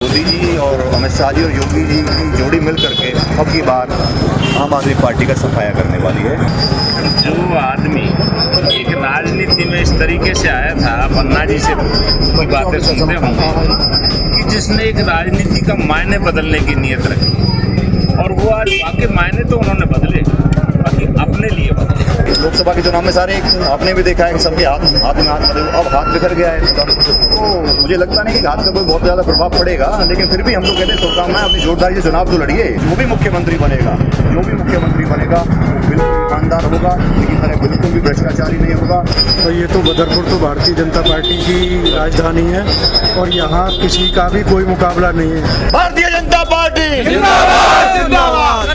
मोदी जी और अमित शाह जी और योगी जी की जोड़ी मिल करके अब की बार आम आदमी पार्टी का सफाया करने वाली है। जो आदमी एक राजनीति में इस तरीके से आया था, पन्ना जी से कोई बातें सुनते होंगे कि जिसने एक राजनीति का मायने बदलने की नीयत रखी और वो आज वाकई मायने तो उन्होंने बदले, बाकी अपने लिए बदले। लोकसभा के चुनाव में सारे आपने भी देखा है कि सबके हाथ में हाथ बदले, अब हाथ बिखर गया है इसका। तो मुझे लगता नहीं कि हाथ का कोई बहुत ज़्यादा प्रभाव पड़ेगा, लेकिन फिर भी हम लोग कहते हैं शुभकामनाएं, अपनी जोरदारी से चुनाव तो लड़िए। जो भी मुख्यमंत्री बनेगा बिल्कुल ईमानदार होगा, लेकिन तरह बिल्कुल भी भ्रष्टाचारी नहीं होगा। तो ये तो बदरपुर तो भारतीय जनता पार्टी की राजधानी है और यहाँ किसी का भी कोई मुकाबला नहीं है। भारतीय जनता पार्टी जिंदाबाद जिंदाबाद,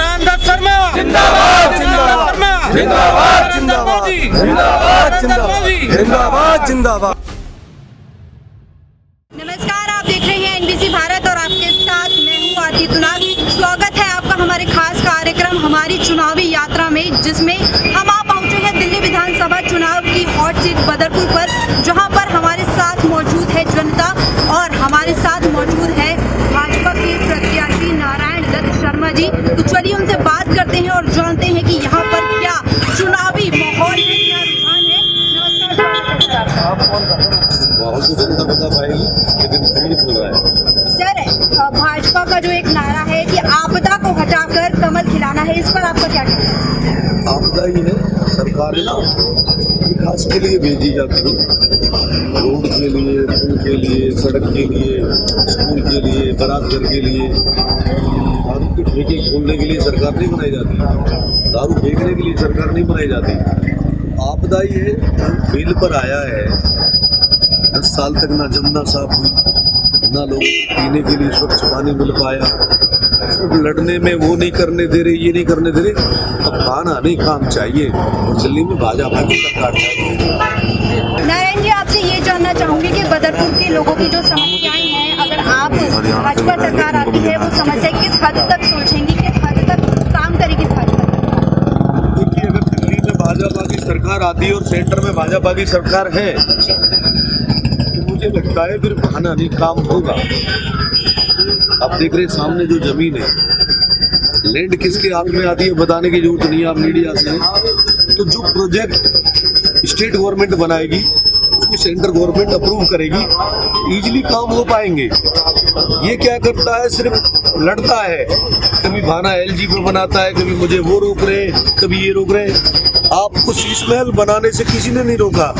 शर्मा जिंदाबाद जिंदाबाद, जिंदाबाद जिंदाबाद, जिंदाबाद जिंदाबाद, जिंदाबाद जिंदाबाद। नमस्कार, आप देख रहे हैं एनबीसी भारत और आपके साथ मैं हूं आरती तुनाग। स्वागत है आपका हमारे खास कार्यक्रम हमारी चुनावी यात्रा में, जिसमें हम आ पहुंचे हैं दिल्ली विधानसभा चुनाव की हॉट सीट बदरपुर पर, जहां पर हमारे साथ मौजूद है जनता और हमारे साथ मौजूद है भाजपा के प्रत्याशी नारायण दत्त शर्मा जी। तो चलिए उनसे बात करते हैं और जानते हैं कि यहाँ पर क्या चुनावी माहौल है, क्या रुझान है। नमस्कार सर, भाजपा का जो एक नारा है कि आपदा को हटाकर कमल खिलाना है, इस पर आपका क्या कहना है? आपदा ही है, सरकार ना विकास के लिए भेजी जाती है, रोड के लिए, पुल के लिए, सड़क के लिए, स्कूल के लिए, बारात घर के लिए। दारू के ठेके खोलने के लिए सरकार नहीं बनाई जाती, दारू फेंकने के लिए सरकार नहीं बनाई जाती। आपदा ही है, बिल पर आया है। 10 साल तक ना जमुना साफ हुई, ना लोगों को पीने के लिए स्वच्छ पानी मिल पाया। सब लड़ने में वो नहीं करने दे रहे, ये नहीं करने दे रहे। अब बहाना नहीं, काम चाहिए और दिल्ली में भाजपा की सरकार चाहिए। नारायण जी, आपसे ये जानना चाहूंगी कि बदरपुर के लोगों की जो समस्याएं हैं, अगर आप भाजपा सरकार आती है, वो समस्या किस हद तक सुलझेंगी, किस हद तक काम करेगी भाजपा? देखिए, अगर दिल्ली में भाजपा की सरकार आती है और सेंटर में भाजपा की सरकार है, तो मुझे लगता है फिर बहाना नहीं, काम होगा। आप देख रहे सामने जो जमीन है, लैंड किसके हाथ में आती है बताने की जरूरत नहीं है, आप मीडिया से। तो जो प्रोजेक्ट स्टेट गवर्नमेंट बनाएगी, उसको सेंट्रल गवर्नमेंट अप्रूव करेगी, इजीली काम हो पाएंगे। ये क्या करता है, सिर्फ लड़ता है, कभी बहाना एलजी पे बनाता है, कभी मुझे वो रोक रहे, कभी ये रोक रहे। आपको शीश महल बनाने से किसी ने नहीं रोका,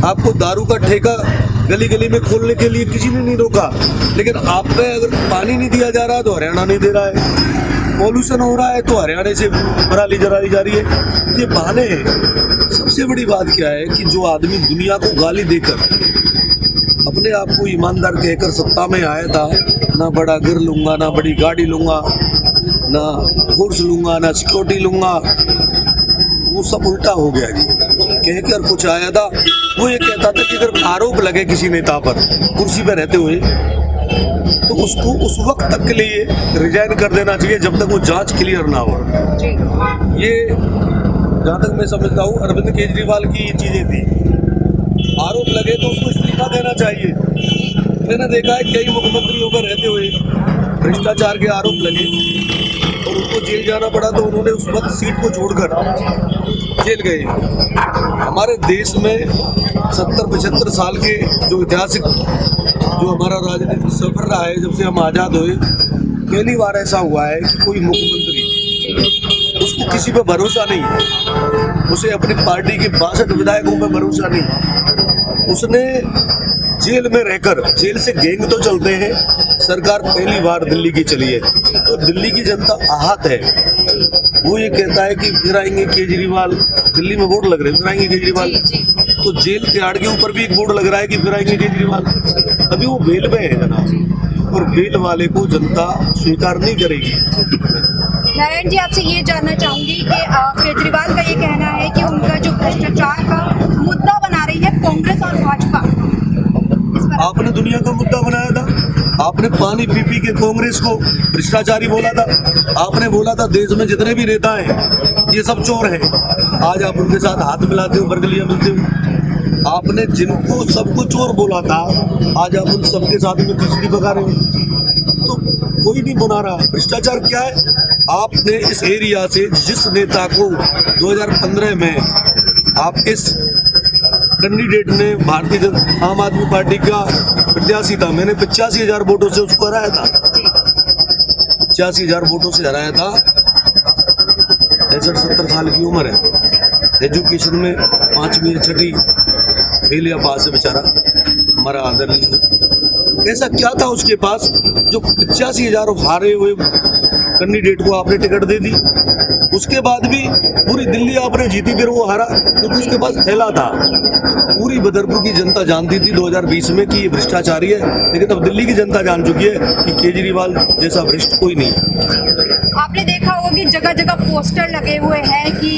आपको दारू का ठेका गली गली में खोलने के लिए किसी ने नहीं रोका, लेकिन आप पे अगर पानी नहीं दिया जा रहा तो हरियाणा नहीं दे रहा है, पॉल्यूशन हो रहा है तो हरियाणा से पराली जलाई जा रही है। ये बहाने हैं। सबसे बड़ी बात क्या है कि जो आदमी दुनिया को गाली देकर अपने आप को ईमानदार कहकर सत्ता में आया था, ना बड़ा घर लूंगा, ना बड़ी गाड़ी लूंगा, ना फोर्स लूंगा, ना सिक्योरिटी लूंगा, वो सब उल्टा हो गया जी। कहकर कुछ आया था, वो ये कहता था कि अगर आरोप लगे किसी नेता पर कुर्सी पर रहते हुए, तो उसको उस वक्त तक के लिए रिजाइन कर देना चाहिए जब तक वो जांच क्लियर ना हो। ये जहाँ तक मैं समझता हूँ अरविंद केजरीवाल की ये चीज़ें थी। आरोप लगे तो उसको इस्तीफा देना चाहिए। मैंने देखा है कई मुख्यमंत्री होकर रहते हुए भ्रष्टाचार के आरोप लगे और उनको जेल जाना पड़ा, तो उन्होंने उस वक्त सीट को छोड़कर जेल गए। हमारे देश में 70-75 साल के जो ऐतिहासिक जो हमारा राजनीतिक सफर रहा है, जब से हम आज़ाद हुए, पहली बार ऐसा हुआ है कि कोई मुख्यमंत्री, उसको किसी पे भरोसा नहीं, उसे अपनी पार्टी के 62 विधायकों पे भरोसा नहीं, उसने जेल में रहकर, जेल से गैंग तो चलते हैं, सरकार पहली बार दिल्ली की चली है, तो दिल्ली की जनता आहत है। वो ये कहता है कि फिर आएंगे केजरीवाल, दिल्ली में बोर्ड लग रहे हैं फिर आएंगे केजरीवाल, तो जेल के आड़ के ऊपर भी एक बोर्ड लग रहा है कि फिर आएंगे केजरीवाल। अभी वो बेल पे है जनाब, और बेल वाले को जनता स्वीकार नहीं करेगी। नारायण जी, आपसे ये जानना चाहूंगी कि केजरीवाल का ये कहना है कि उनका जो भ्रष्टाचार का मुद्दा बना रही है कांग्रेस और भाजपा। आपने दुनिया का मुद्दा बनाया था, आपने पानी पी पी के कांग्रेस को भ्रष्टाचारी बोला था, आपने बोला था देश में जितने भी नेता हैं ये सब चोर हैं। आज आप उनके साथ हाथ मिलाते हो, बरगलियां मिलते हो। आपने जिनको सबको चोर बोला था, आज आप उन सबके साथ में खिचड़ी पका रहे हो। कोई नहीं बना रहा। भ्रष्टाचार क्या है? आपने इस एरिया से जिस नेता को 2015 में आप इस कैंडिडेट ने आम आदमी पार्टी का प्रत्याशी था, मैंने 85,000 वोटों से उसको हराया था, 85,000 वोटों से हराया था। 65-70 साल की उम्र है, एजुकेशन में 5वीं या 6वीं फेल या पास है बेचारा, हमारा आदरणीय। ऐसा क्या था उसके पास जो 85,000 हारे हुए कैंडिडेट को आपने टिकट दे दी? उसके बाद भी पूरी दिल्ली आपने जीती, फिर वो हारा क्योंकि उसके पास थैला था। पूरी बदरपुर की जनता जानती थी 2020 में कि ये भ्रष्टाचारी है, लेकिन अब दिल्ली की जनता जान चुकी है कि केजरीवाल जैसा भ्रष्ट कोई नहीं है। आपने देखा होगा कि जगह जगह पोस्टर लगे हुए हैं कि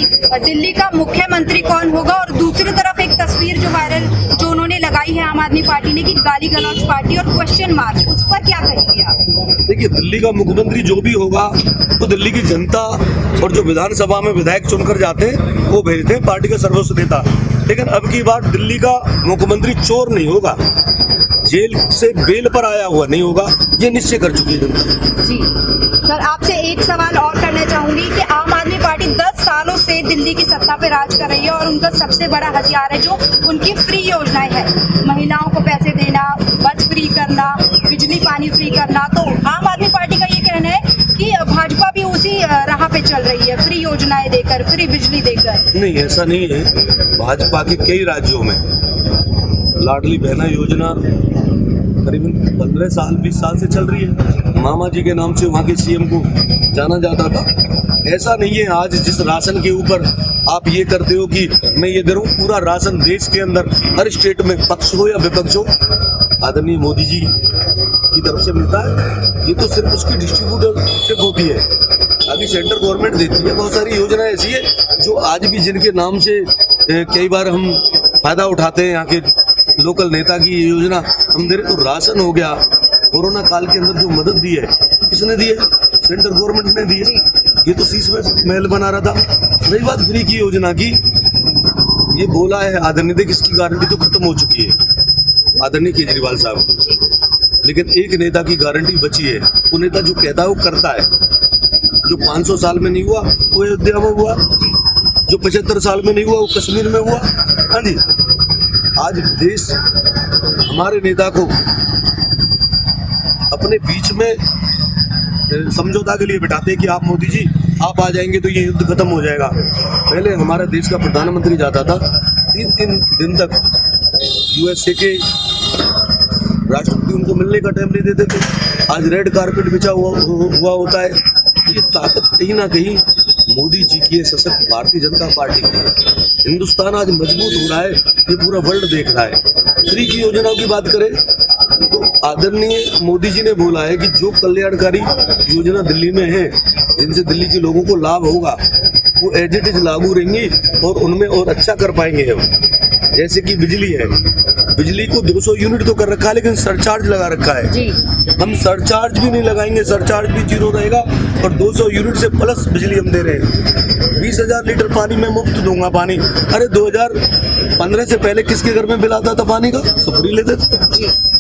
दिल्ली का मुख्यमंत्री कौन होगा, और दूसरी तरफ एक तस्वीर जो वायरल जो उन्होंने लगाई है आम आदमी पार्टी ने कि गाली गलौज पार्टी और क्वेश्चन मार्क, उस पर क्या कहेंगे आप? देखिए, दिल्ली का मुख्यमंत्री जो भी होगा वो दिल्ली की जनता और जो विधानसभा में विधायक चुनकर जाते हैं वो भेजते हैं पार्टी का सर्वोच्च नेता। लेकिन अब की बार दिल्ली का मुख्यमंत्री चोर नहीं होगा, जेल से बेल पर आया हुआ नहीं होगा, ये निश्चय कर चुकी है जनता। जी सर, आपसे एक सवाल और करना चाहूंगी कि आम आदमी पार्टी 10 सालों से दिल्ली की सत्ता पे राज कर रही है और उनका सबसे बड़ा हथियार है जो उनकी फ्री योजनाएं है, महिलाओं को पैसे देना, बस फ्री करना, बिजली पानी फ्री करना। तो आम आदमी पार्टी का ये कहना है कि भाजपा भी उसी राह पे चल रही है, फ्री योजनाएं देकर, फ्री बिजली देकर। नहीं, ऐसा नहीं है। भाजपा के कई राज्यों में लाडली बहना योजना करीबन 15 साल 20 साल से चल रही है। मामा जी के नाम से वहाँ के सीएम को जाना जाता था। ऐसा नहीं है आज जिस राशन के ऊपर आप ये करते हो कि मैं ये दे रहा हूँ, पूरा राशन देश के अंदर हर स्टेट में, पक्ष हो या विपक्ष हो, आदरणीय मोदी जी की तरफ से मिलता है। ये तो सिर्फ उसकी डिस्ट्रीब्यूटरशिप होती है, अभी सेंट्रल गवर्नमेंट देती है। बहुत सारी योजनाएं ऐसी है जो आज भी जिनके नाम से कई बार हम फायदा उठाते हैं, यहाँ के लोकल नेता की ये योजना हम दे रहे। तो राशन हो गया, कोरोना काल के अंदर जो मदद दी है किसने दी है? सेंट्रल गवर्नमेंट ने दी है। ये तो शीश में महल बना रहा था। रही बात फ्री की योजना की, ये बोला है आदरणीय, देख इसकी गारंटी तो खत्म हो चुकी है आदरणीय केजरीवाल साहब की, लेकिन एक नेता की गारंटी बची है। वो नेता जो कहता है वो करता है। जो 500 साल में नहीं हुआ वो अयोध्या में हुआ, जो 75 साल में नहीं हुआ वो कश्मीर में हुआ। हाँ जी, आज देश हमारे नेता को अपने बीच में समझौता के लिए बिठाते हैं कि आप मोदी जी आप आ जाएंगे तो ये युद्ध खत्म हो जाएगा। पहले हमारे देश का प्रधानमंत्री जाता था, 3-3 दिन तक यूएसए के राष्ट्रपति उनको मिलने का टाइम नहीं देते थे। आज रेड कारपेट बिछा हुआ होता है। ये ताकत कहीं ना कहीं मोदी जी की है, सशक्त भारतीय जनता पार्टी की है। हिंदुस्तान आज मजबूत हो रहा है, ये पूरा वर्ल्ड देख रहा है। फ्री की योजनाओं की बात करें तो आदरणीय मोदी जी ने बोला है कि जो कल्याणकारी योजना दिल्ली में है, जिनसे दिल्ली के लोगों को लाभ होगा, वो एज इट इज लागू रहेंगी और उनमें और अच्छा कर पाएंगे हम। जैसे कि बिजली है, बिजली को 200 यूनिट तो कर रखा है, लेकिन सरचार्ज लगा रखा है जी। हम सरचार्ज भी नहीं लगाएंगे, सरचार्ज भी 0 रहेगा और 200 यूनिट से प्लस बिजली हम दे रहे हैं। 20,000 लीटर पानी में मुफ्त दूंगा पानी। अरे 2015 से पहले किसके घर में बिल आता था पानी का? सब फ्री लेते थे।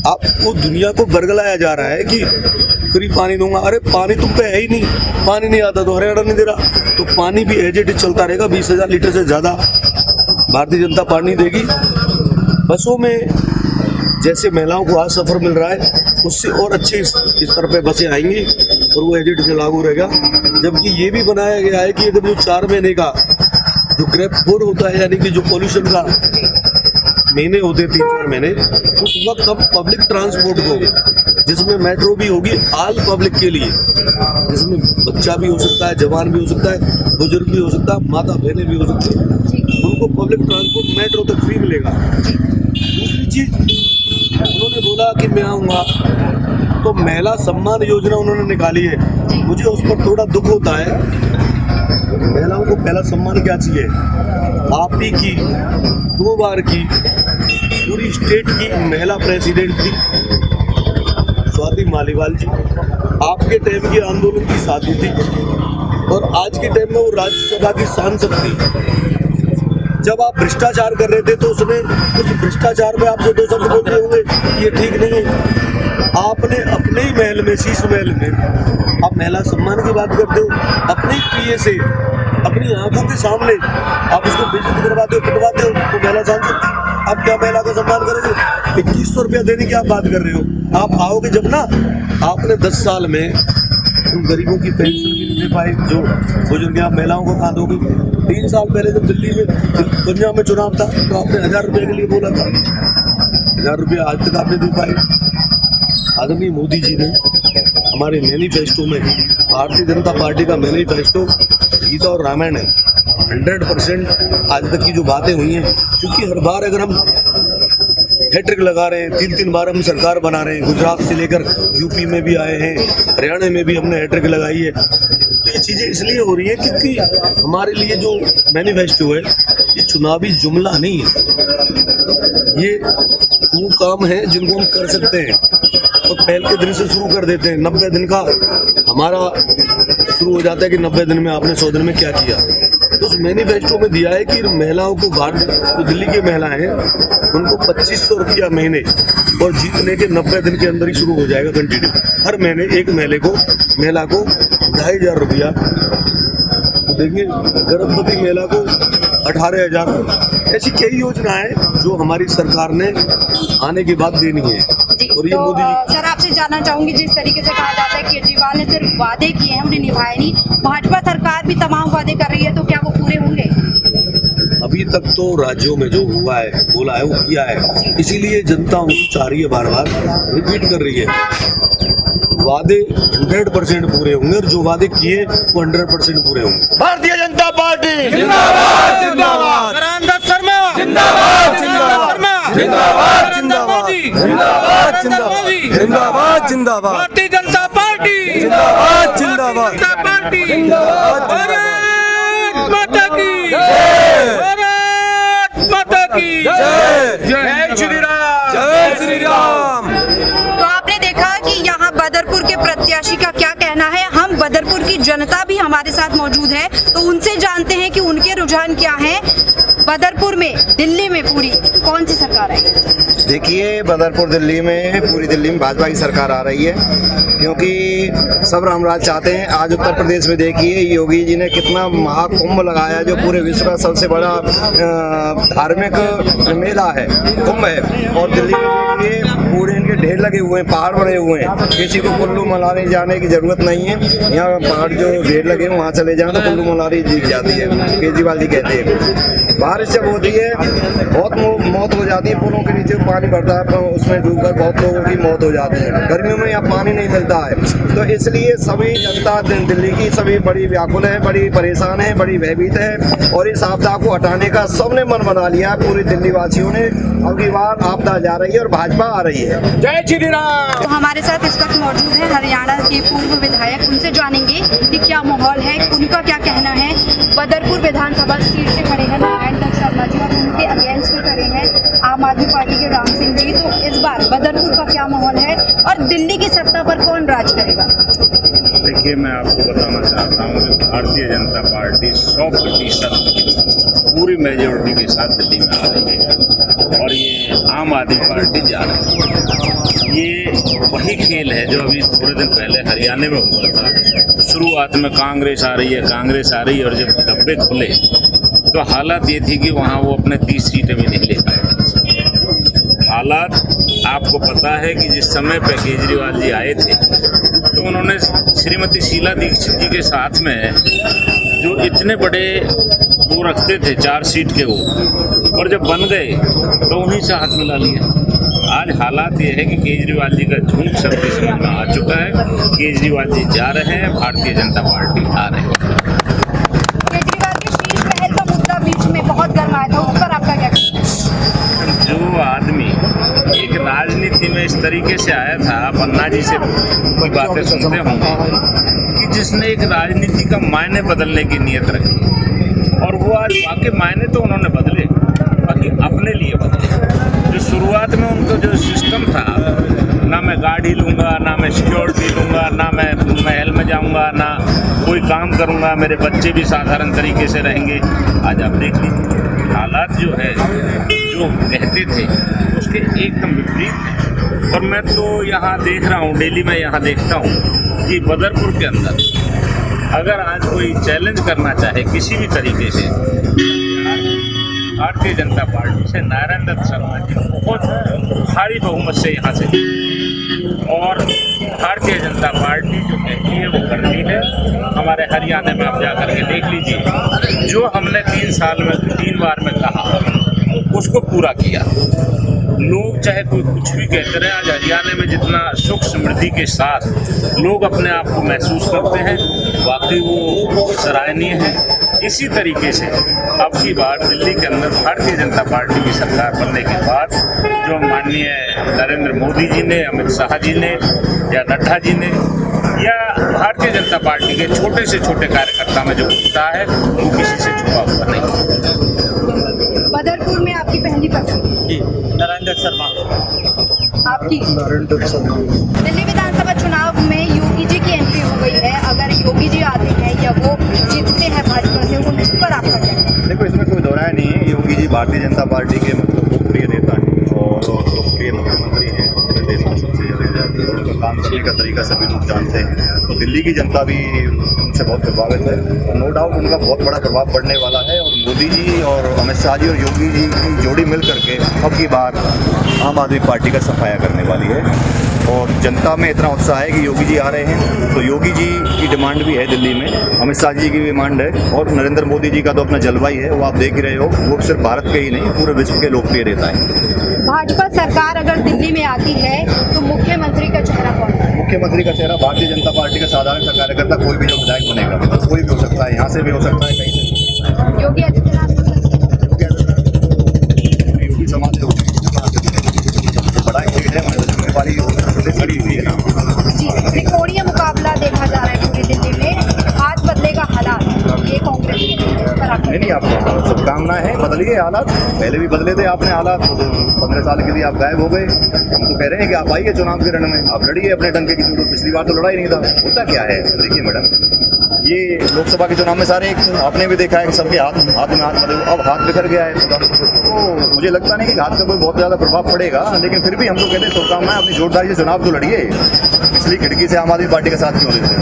आपको दुनिया को बरगलाया जा रहा है कि फ्री पानी दूंगा। अरे पानी तुम पे है ही नहीं, पानी नहीं आता तो हरियाणा नहीं दे रहा, तो पानी भी एज इट इज चलता रहेगा। 20,000 लीटर से ज़्यादा भारतीय जनता पार्टी देगी। बसों में जैसे महिलाओं को आज सफ़र मिल रहा है, उससे और अच्छे स्तर पे बसें आएंगी और वो एज इट इज लागू रहेगा। जबकि ये भी बनाया गया है कि अगर जो 4 महीने का जो ग्रेप 4 होता है, यानी कि जो पोल्यूशन का महीने होते हैं 3-4 महीने, उस वक्त हम पब्लिक ट्रांसपोर्ट को, जिसमें मेट्रो भी होगी आल पब्लिक के लिए, जिसमें बच्चा भी हो सकता है, जवान भी हो सकता है, बुजुर्ग भी हो सकता है, माता बहनें भी हो सकती हैं, उनको पब्लिक ट्रांसपोर्ट मेट्रो तक फ्री मिलेगा। दूसरी चीज़ उन्होंने बोला कि मैं आऊँगा, तो महिला सम्मान योजना उन्होंने निकाली है। मुझे उस पर थोड़ा दुख होता है। महिलाओं को पहला सम्मान क्या चाहिए? आप ही की 2 बार की पूरी स्टेट की महिला प्रेसिडेंट थी स्वाति मालीवाल जी। आपके टाइम की आंदोलन की साथी थी और आज के टाइम में वो राज्यसभा की सांसद थी। जब आप भ्रष्टाचार कर रहे थे तो उसने उस भ्रष्टाचार में आपसे 2 शब्द बोलते होंगे ये ठीक नहीं है। आपने अपने ही महल में, शीश महल में आप महिला सम्मान की बात करते हो, अपने पीए से अपनी आंखों के सामने आप उसको बेइज्जत करवाते हो, पिटवाते हो, तो महिला सांसद आप क्या महिला का सम्मान करोगे? 2100 रुपया देने की आप बात कर रहे हो। आप आओगे जब ना, आपने 10 साल में उन गरीबों की पेंशन भी नहीं दे पाए, जो बुजुर्ग आप महिलाओं को कहाँ दोगे? 3 साल पहले जब दिल्ली में पंजाब में चुनाव था तो आपने 1000 रुपये के लिए बोला था, 1000 रुपया आज तक आपने दे पाए। आदरणीय मोदी जी ने हमारे मैनिफेस्टो में, भारतीय जनता पार्टी का मैनिफेस्टो गीता और रामायण है, 100% आज तक की जो बातें हुई हैं, क्योंकि हर बार अगर हम हैट्रिक लगा रहे हैं, 3-3 बार हम सरकार बना रहे हैं, गुजरात से लेकर यूपी में भी आए हैं, हरियाणा में भी हमने हैट्रिक लगाई है, तो ये चीज़ें इसलिए हो रही हैं क्योंकि हमारे लिए जो मैनिफेस्टो है ये चुनावी जुमला नहीं है, ये वो काम है जिनको हम कर सकते हैं और पहले के दिन से शुरू कर देते हैं। 90 दिन का हमारा शुरू हो जाता है कि 90 दिन में आपने 100 दिन में क्या किया। तो उस मैनिफेस्टो में दिया है कि महिलाओं को, जो दिल्ली की महिलाएं हैं उनको 2500 रुपया महीने और जीतने के 90 दिन के अंदर ही शुरू हो जाएगा कंटिन्यू। हर महीने एक महिला को 2500 रुपया देंगे, गर्भवती महिला को 18,000। ऐसी कई योजनाएं जो हमारी सरकार ने आने के बाद देनी है। और ये मोदी जी, सर आपसे जानना चाहूंगी, जिस तरीके से कहा जाता है केजरीवाल ने सिर्फ वादे किए हैं, उन्हें निभाए नहीं, भाजपा सरकार भी तमाम वादे कर रही है, तो क्या वो पूरे होंगे? अभी तक तो राज्यों में जो हुआ है, बोला है, वो किया है, इसीलिए जनता उनको चाह रही है, बार बार रिपीट कर रही है। वादे 100% पूरे होंगे और जो वादे किए वो 100% पूरे होंगे। भारतीय जनता पार्टी जिंदाबाद जिंदाबाद, रामदास शर्मा जिंदाबाद जिंदाबाद, जिंदाबाद जिंदाबाद, जिंदाबाद जिंदाबाद, जिंदाबाद जिंदाबाद, भारतीय जनता पार्टी जिंदाबाद जिंदाबाद, पार्टी जिंदाबाद, भारत माता की जय, भारत माता की जय, जय श्री राम, जय श्री राम। तो आपने देखा कि यहाँ बदरपुर के प्रत्याशी का क्या कहना है। हम बदरपुर की जनता भी हमारे साथ मौजूद है, तो उनसे जानते हैं कि उनके रुझान क्या है। बदरपुर में, दिल्ली में पूरी कौन सी सरकार है? देखिए, बदरपुर दिल्ली में, पूरी दिल्ली में भाजपा की सरकार आ रही है, क्योंकि सब रामराज चाहते हैं। आज उत्तर प्रदेश में देखिए, योगी जी ने कितना महाकुंभ लगाया, जो पूरे विश्व का सबसे बड़ा धार्मिक मेला है, कुंभ है। और दिल्ली में देखिए, पूरे इनके ढेर लगे हुए हैं, पहाड़ बने हुए हैं, किसी को कुल्लू मनाली जाने की जरूरत नहीं है। यहाँ पहाड़ जो ढेर लगे हैं वहाँ चले जाएं तो कुल्लू मनाली जीत जाती है, केजरीवाल जी कहते हैं। बारिश जब होती है बहुत मौत हो जाती है, पुलों के नीचे पानी भरता है, उसमें डूबकर बहुत लोगों की मौत हो जाती है। गर्मियों में यहाँ पानी नहीं मिलता है, तो इसलिए सभी जनता दिल्ली की सभी बड़ी व्याकुल है, बड़ी परेशान है, बड़ी भयभीत है। और इस आपदा को हटाने का सबने मन बना लिया है, पूरे दिल्ली वासियों ने। अब की बार आपदा जा रही है और भाजपा आ रही है। जय श्री राम। तो हमारे साथ इस वक्त मौजूद है हरियाणा के पूर्व विधायक, उनसे जानेंगे कि क्या माहौल है, उनका क्या कहना है। बदरपुर विधानसभा सीट से खड़े हैं नारायण दत्त शर्मा जी और उनके अगेंस्ट में खड़े हैं आम आदमी पार्टी के राम सिंह जी। तो इस बार बदरपुर का क्या माहौल है और दिल्ली की सत्ता पर कौन राज करेगा? देखिए, मैं आपको बताना चाहता हूँ कि भारतीय जनता पार्टी 100% पूरी मेजोरिटी के साथ दिल्ली में आ रही है और ये आम आदमी पार्टी जा रही है। ये वही खेल है जो अभी थोड़े दिन पहले हरियाणा में हुआ था। शुरुआत में कांग्रेस आ रही है, कांग्रेस आ रही है, और जब डब्बे खुले तो हालत ये थी कि वहाँ वो अपने 30 सीटें भी नहीं ले पाए। हालात आपको पता है कि जिस समय पे केजरीवाल जी आए थे तो उन्होंने श्रीमती शीला दीक्षित जी के साथ में जो इतने बड़े वो रखते थे 4 सीट के वो, और जब बन गए तो उन्हीं से हाथ मिला लिया। आज हालात ये है कि केजरीवाल जी का झूठ सबके समझ में आ चुका है। केजरीवाल जी जा रहे हैं, भारतीय जनता पार्टी आ रही है। केजरीवाल के शीश महल का मुद्दा बीच में बहुत गर्म आया था, उस पर आपका क्या कहना है? जो आदमी एक राजनीति में इस तरीके से आया था, पन्ना जी से कोई बातें सुनते होंगे कि जिसने एक राजनीति का मायने बदलने की नीयत रखी, और वो आज वाकई मायने तो उन्होंने बदले, बाकी अपने लिए बदले। जो शुरुआत में उनका जो सिस्टम था, ना मैं गाड़ी लूँगा, ना मैं सिक्योरिटी लूँगा, ना मैं महल में जाऊँगा, ना कोई काम करूँगा, मेरे बच्चे भी साधारण तरीके से रहेंगे। आज आप देख लीजिए हालात जो है जो कहते थे उसके एकदम विपरीत है। और मैं तो यहाँ देख रहा हूँ, डेली मैं यहाँ देखता हूँ कि बदरपुर के अंदर अगर आज कोई चैलेंज करना चाहे किसी भी तरीके से, भारतीय जनता पार्टी से नारायण दत्त शर्मा जी बहुत भारी बहुमत से यहाँ से, और भारतीय जनता पार्टी जो कहती है वो करती है। हमारे हरियाणा में आप जाकर के देख लीजिए, जो हमने 3 बार में कहा उसको पूरा किया। लोग चाहे कोई कुछ भी कहते रहे, आज हरियाणा में जितना सुख समृद्धि के साथ लोग अपने आप को महसूस करते हैं, वाकई वो सराहनीय है। इसी तरीके से अब की बार दिल्ली के अंदर भारतीय जनता पार्टी की सरकार बनने के बाद जो माननीय नरेंद्र मोदी जी ने, अमित शाह जी ने या नड्डा जी ने या भारतीय जनता पार्टी के छोटे से छोटे कार्यकर्ता में जो उत्साह है वो किसी से छुपा हुआ नहीं। बदरपुर में आपकी पहली पसंद नारायण दत्त शर्मा। आपकी? नारायण दत्त शर्मा। दिल्ली विधानसभा चुनाव में योगी जी की एंट्री हो गई है, अगर योगी जी आते हैं या वो जीतते हैं भाजपा से, उन पर आपका क्या? देखो, इसमें कोई दोहराया नहीं है। योगी जी भारतीय जनता पार्टी के मतलब लोकप्रिय नेता हैं और लोकप्रिय मुख्यमंत्री हैं। पूरे देश में सबसे ज़्यादा उनका काम करने का तरीका सभी लोग जानते हैं, तो दिल्ली की जनता भी उनसे बहुत प्रभावित है। नो डाउट उनका बहुत बड़ा प्रभाव पड़ने वाला है और मोदी जी और अमित शाह जी और योगी जी की जोड़ी मिल करके अब की बार आम आदमी पार्टी का सफाया करने वाली है। और जनता में इतना उत्साह है कि योगी जी आ रहे हैं, तो योगी जी की डिमांड भी है दिल्ली में, अमित शाह जी की भी डिमांड है, और नरेंद्र मोदी जी का तो अपना जलवा ही है, वो आप देख ही रहे हो। वो सिर्फ भारत के ही नहीं, पूरे विश्व के लोकप्रिय नेता है। भाजपा सरकार अगर दिल्ली में आती है तो मुख्यमंत्री का चेहरा कौन है? मुख्यमंत्री का चेहरा भारतीय जनता पार्टी का साधारण सा कार्यकर्ता, कोई भी जो विधायक बनेगा, कोई भी हो सकता है, यहाँ से भी हो सकता है, कहीं से भी हो सकता है। योगी आदित्यनाथ? योगी समाज से बड़ा एक है, वाली खड़ी हुई है ना जी, त्रिकोणीय मुकाबला देखा जा रहा है पूरी दिल्ली में, आज बदलेगा हालात, ये कांग्रेस के नहीं, आपको शुभकामनाएं हैं, बदलिए हालात। पहले भी बदले थे आपने हालात, 15 साल के लिए आप गायब हो गए। हम तो कह रहे हैं कि आप आइए चुनाव के रण में, आप लड़िए अपने डंके की चोट। पिछली बार तो लड़ाई नहीं था, होता क्या है देखिए मैडम, ये लोकसभा के चुनाव में सारे आपने भी देखा है कि सबके हाथ में हाथ बदले, अब हाथ बिखर गया है। तो मुझे लगता नहीं कि हाथ का कोई बहुत ज़्यादा प्रभाव पड़ेगा, लेकिन फिर भी हम तो कहते हैं शुभकामनाएं, अपनी जोरदारी से चुनाव तो लड़िए। पिछली खिड़की से आम आदमी पार्टी का साथ क्यों लेते हैं?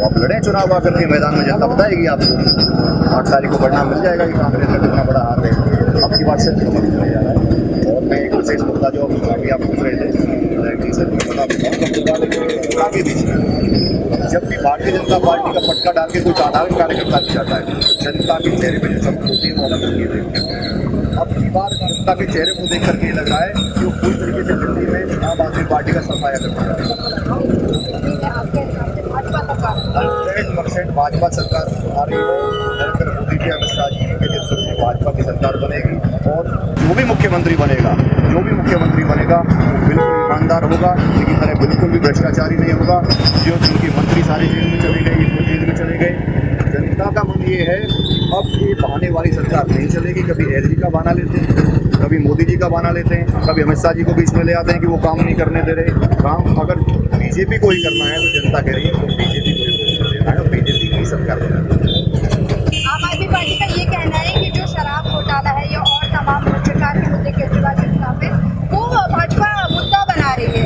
आप लड़े चुनाव आकर के मैदान में, जनता बताएगी आपको। 8 तारीख को परिणाम मिल जाएगा कि कांग्रेस का कितना बड़ा हाथ है। अब की बात से समझ में जा रहा है। और मैं एक विशेष मुद्दा जो अभी आप पूछ रहे थे कि सर आगे बीच जब भी भारतीय जनता पार्टी का पटका डाल के कोई साधारण कार्यकर्ता भी जाता है, जनता के चेहरे पर जो चमक होती है वो अलग होती है। अब की बार जनता के चेहरे को देख करके लग रहा है कि वो पूरी तरीके से दिल्ली में आम आदमी पार्टी का सफाया करता है। 100% भाजपा सरकार आ रही है, नरेंद्र मोदी जी, अमित शाह जी के नेतृत्व में भाजपा की सरकार बनेगी, और जो भी मुख्यमंत्री बनेगा वो बिल्कुल ईमानदार होगा, लेकिन तरह बिल्कुल भी भ्रष्टाचारी नहीं होगा। जो जिनके मंत्री सारे जेल में चले गए, वो जेल में चले गए। जनता का मन ये है अब ये बहाने वाली सरकार नहीं चलेगी। कभी एलजी का बहाना लेते हैं, कभी मोदी जी का बहाना लेते हैं, कभी अमित शाह जी को बीच में ले आते हैं कि वो काम नहीं करने दे रहे। काम अगर बीजेपी को ही करना है तो जनता कह रही है तो बीजेपी को ही कर देना है, और बीजेपी की सरकार बनानी है। आम आदमी पार्टी का ये कहना है कि जो शराब घोटाला है या और तमाम भ्रष्टाचार के मुद्दे केजरीवाल के खिलाफ है, वो भाजपा मुद्दा बना रही है।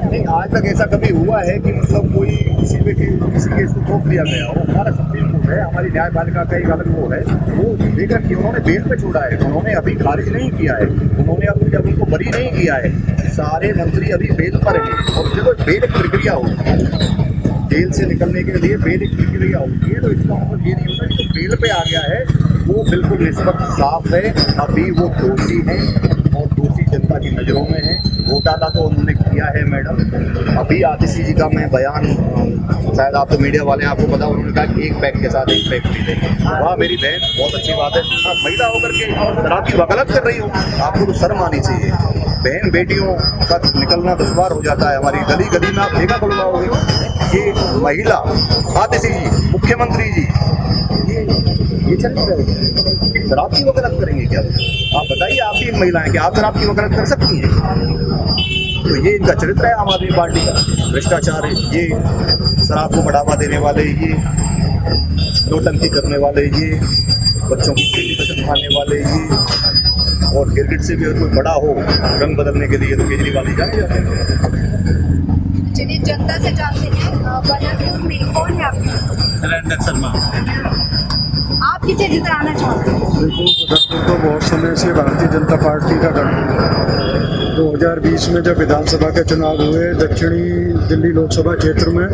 नहीं, आज तक ऐसा कभी हुआ है कि मतलब कोई किसी केस को रोक दिया गया हो। हमारा सुप्रीम कोर्ट है, हमारी न्यायपालिका का एक अलग वो है, वो लेकर कि उन्होंने बेल पे छोड़ा है, उन्होंने अभी खारिज नहीं किया है, उन्होंने अभी जब उनको बरी नहीं किया है। सारे मंत्री अभी बेल पर हैं, और देखो बेल एक प्रक्रिया होती है, जेल से निकलने के लिए बेल एक प्रक्रिया होती है। तो इसका मतलब ये नहीं होता कि जो बेल पे आ गया है वो बिल्कुल निष्पक्ष साफ है। अभी वो दोषी हैं और दोषी जनता की नज़रों में है। घोटाला तो उन्होंने किया है मैडम। अभी आतिशी जी का मैं बयान, शायद आप तो मीडिया वाले हैं, आपको पता, उन्होंने कहा कि एक पैक के साथ एक पैक फ्री देंगे। वाह मेरी बहन, बहुत अच्छी बात है। आप महिला होकर के शराब की वकालत कर रही हो, आपको तो शर्म आनी चाहिए। बहन बेटियों का निकलना दुश्वार हो जाता है। हमारी गली गली में आप देखा खुलवाओगे, ये महिला आतिशी जी, मुख्यमंत्री जी, ये चल रहे शराब की वकालत करेंगे क्या? आप बताइए, आप भी एक महिला हैं कि आप शराब की वकालत कर सकती हैं? तो ये इनका चरित्र है आम आदमी पार्टी का, भ्रष्टाचार है ये, शराब को बढ़ावा देने वाले ये, नोटंकी करने वाले ये, बच्चों की खेती पसंद खाने वाले ही, और गिरगिट से भी अगर कोई बड़ा हो रंग बदलने के लिए तो केजरीवाल ही जाने जाते हैं। चलिए जनता से जानते हैं बदरपुर में कौन है आपके? नरेंद्र शर्मा। आप किसे जिताना चाहते हैं? देखो, बदरपुर तो बहुत समय से भारतीय जनता पार्टी का गढ़ है। 2020 में जब विधानसभा के चुनाव हुए दक्षिणी दिल्ली लोकसभा क्षेत्र में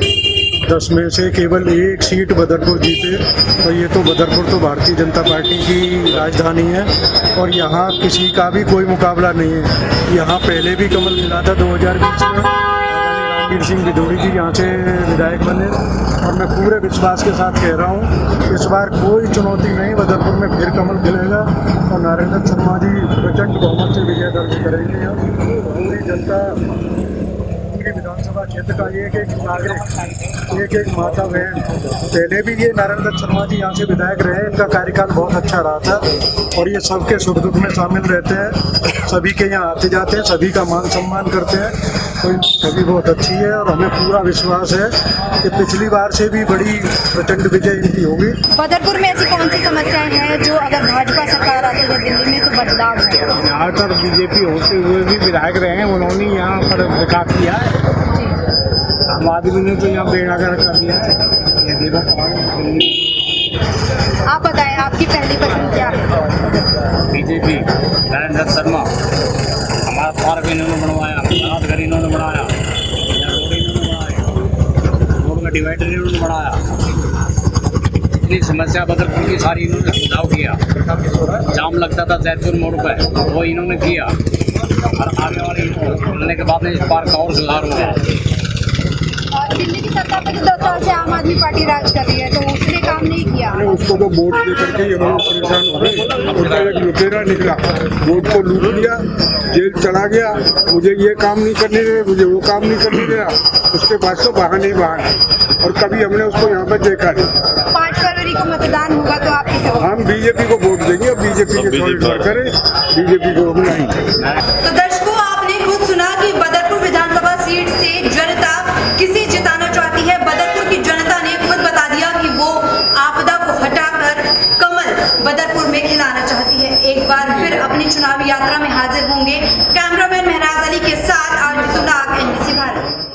10 में से केवल 1 सीट बदरपुर जीते, और ये तो बदरपुर तो भारतीय जनता पार्टी की राजधानी है और यहाँ किसी का भी कोई मुकाबला नहीं है। यहाँ पहले भी कमल मिला था 2020 में, रणवीर सिंह बिधोड़ी जी यहाँ से विधायक बने, और मैं पूरे विश्वास के साथ कह रहा हूँ इस बार कोई चुनौती नहीं, बदरपुर में फिर कमल खिलेगा और नरेंद्र शर्मा जी प्रचंड बहुमत से विजय दर्ज करेंगे। पूरी जनता, पूरी विधानसभा क्षेत्र का एक एक नागरिक, एक एक माता बहन, पहले भी ये नरेंद्र शर्मा जी यहाँ से विधायक रहे, इनका कार्यकाल बहुत अच्छा रहा था और ये सबके सुख दुख में शामिल रहते हैं, सभी के यहाँ आते जाते हैं, सभी का मान सम्मान करते हैं, तो इनकी छवि बहुत अच्छी है और हमें पूरा विश्वास है कि पिछली बार से भी बड़ी प्रचंड विजय इनकी होगी। बदरपुर में ऐसी कौन सी समस्याएं हैं जो अगर भाजपा सरकार आती है दिल्ली में तो बदलाव है? यहाँ तक बीजेपी होते हुए भी विधायक रहे हैं, उन्होंने यहाँ पर विकास किया है। आम आदमी ने तो यहाँ बेनगर कर दिया है। ये देखो आप बताएं आपकी पहली पसंद क्या है? बीजेपी, नरेंद्र शर्मा। हमारा पार्क इन्होंने बनवाया, रात घर इन्होंने बनाया, रोड इन्होंने बनाया, रोड का डिवाइडर इन्होंने बनाया। इतनी समस्या बदरपुर की सारी इन्होंने सुझाव किया। जाम लगता था जैतून मोड़ पर, वो इन्होंने किया, और आगे वाले मिलने के बाद में इस पार्क का और सुधार हुआ। और दिल्ली की सत्ता पे तो 10 साल से आम आदमी पार्टी राज कर रही है, तो उसने काम नहीं किया। उसको तो वोट दे करके ये लोग परेशान हो गए। उसका एक लुटेरा निकला, वोट को लूट लिया, जेल चला गया, मुझे ये काम नहीं करने दे, मुझे वो काम नहीं करने दे, उसके पास तो बहाने ही बहाने, और कभी हमने उसको यहाँ पर देखा नहीं। 5 फरवरी को मतदान होगा तो आप किसे वोट? हम बीजेपी को वोट देंगे और बीजेपी के सॉलिड करें, बीजेपी को हम नहीं। तो दर्शकों, आपने खुद सुना कि बदरपुर विधानसभा सीट से जनता किसे जिताना चाहती है। बदरपुर की जनता ने खुद बता दिया कि वो आपदा को हटाकर कमल बदरपुर में खिलाना चाहती है। एक बार फिर अपनी चुनावी यात्रा में हाजिर होंगे कैमरामैन महराज अली के साथ आरती सुनाग, NBC भारत।